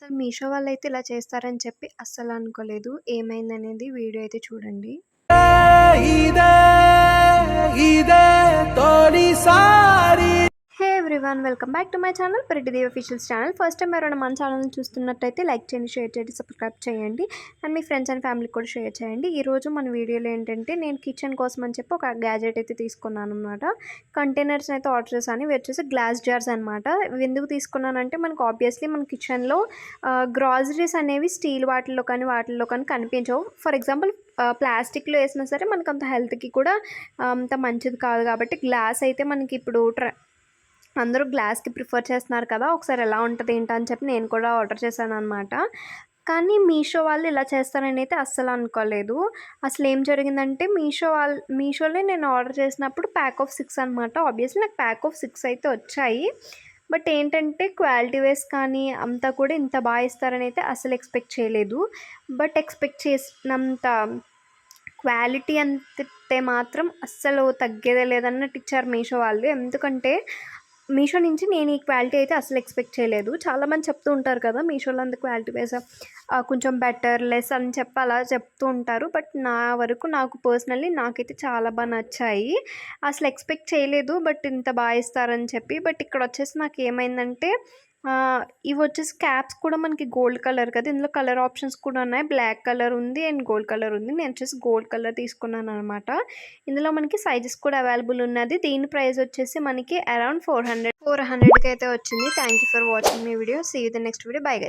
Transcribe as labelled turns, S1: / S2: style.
S1: అసలు మీషో వాళ్ళైతే ఇలా చేస్తారని చెప్పి అస్సలనుకోలేదు. ఏమైందనేది వీడియో అయితే చూడండి.
S2: ఇదే ఇదే తొలిసారి.
S1: Hey everyone, welcome back to my channel Pritidevi officials channel. First time ఎవరైనా మన ఛానల్ని చూస్తున్నట్టయితే లైక్ చేయండి, షేర్ చేయండి, సబ్స్క్రైబ్ చేయండి అండ్ మీ ఫ్రెండ్స్ అండ్ ఫ్యామిలీకి కూడా షేర్ చేయండి. ఈరోజు మన వీడియోలో ఏంటంటే నేను కిచెన్ కోసం అని చెప్పి ఒక గ్యాజెట్ అయితే తీసుకున్నాను అనమాట. కంటైనర్స్ అయితే ఆర్డర్ చేశాను. ఇవి వచ్చేసి గ్లాస్ జార్స్ అనమాట. ఇవి ఎందుకు తీసుకున్నానంటే మనకు ఆబ్వియస్లీ మన కిచెన్లో గ్రాసరీస్ అనేవి స్టీల్ వాటిల్లో కానీ కనిపించవు. ఫర్ ఎగ్జాంపుల్ ప్లాస్టిక్లో వేసినా సరే మనకు అంత హెల్త్కి కూడా అంత మంచిది కాదు. కాబట్టి గ్లాస్ అయితే మనకి ఇప్పుడు అందరూ గ్లాస్కి ప్రిఫర్ చేస్తున్నారు కదా. ఒకసారి ఎలా ఉంటుంది ఏంటని చెప్పి నేను కూడా ఆర్డర్ చేశాను అనమాట. కానీ మీషో వాళ్ళు ఇలా చేస్తారని అయితే అస్సలు అనుకోలేదు. అసలు ఏం జరిగిందంటే మీషోలో నేను ఆర్డర్ చేసినప్పుడు ప్యాక్ ఆఫ్ 6 అనమాట. ఆబ్వియస్లీ నాకు ప్యాక్ ఆఫ్ 6 అయితే వచ్చాయి. బట్ ఏంటంటే క్వాలిటీ వైస్ కానీ అంతా కూడా ఇంత బాగా ఇస్తారని అయితే అసలు ఎక్స్పెక్ట్ చేయలేదు. బట్ ఎక్స్పెక్ట్ చేసినంత క్వాలిటీ అంతే మాత్రం అస్సలు తగ్గేదే లేదన్నట్టు ఇచ్చారు మీషో వాళ్ళు. ఎందుకంటే మీషో నుంచి నేను ఈ క్వాలిటీ అయితే అసలు ఎక్స్పెక్ట్ చేయలేదు. చాలామంది చెప్తూ ఉంటారు కదా మీషోలో అంత క్వాలిటీ వైజ్ కొంచెం బెటర్ లెస్ అని చెప్పి అలా చెప్తూ ఉంటారు. బట్ నాకు పర్సనల్లీ నాకైతే చాలా బాగా నచ్చాయి. అసలు ఎక్స్పెక్ట్ చేయలేదు బట్ ఇంత బాగా ఇస్తారని చెప్పి. బట్ ఇక్కడ వచ్చేసి నాకు ఏమైందంటే ఇవి వచ్చేసి క్యాప్స్ కూడా మనకి గోల్డ్ కలర్ కదా. ఇందులో కలర్ ఆప్షన్స్ కూడా ఉన్నాయి. బ్లాక్ కలర్ ఉంది అండ్ గోల్డ్ కలర్ ఉంది. నేను వచ్చేసి గోల్డ్ కలర్ తీసుకున్నాను అనమాట. ఇందులో మనకి సైజెస్ కూడా అవైలబుల్ ఉన్నది. దీని ప్రైస్ వచ్చేసి మనకి అరౌండ్ 400కి అయితే వచ్చింది. Thank you for watching my video. See you the next video. Bye guys.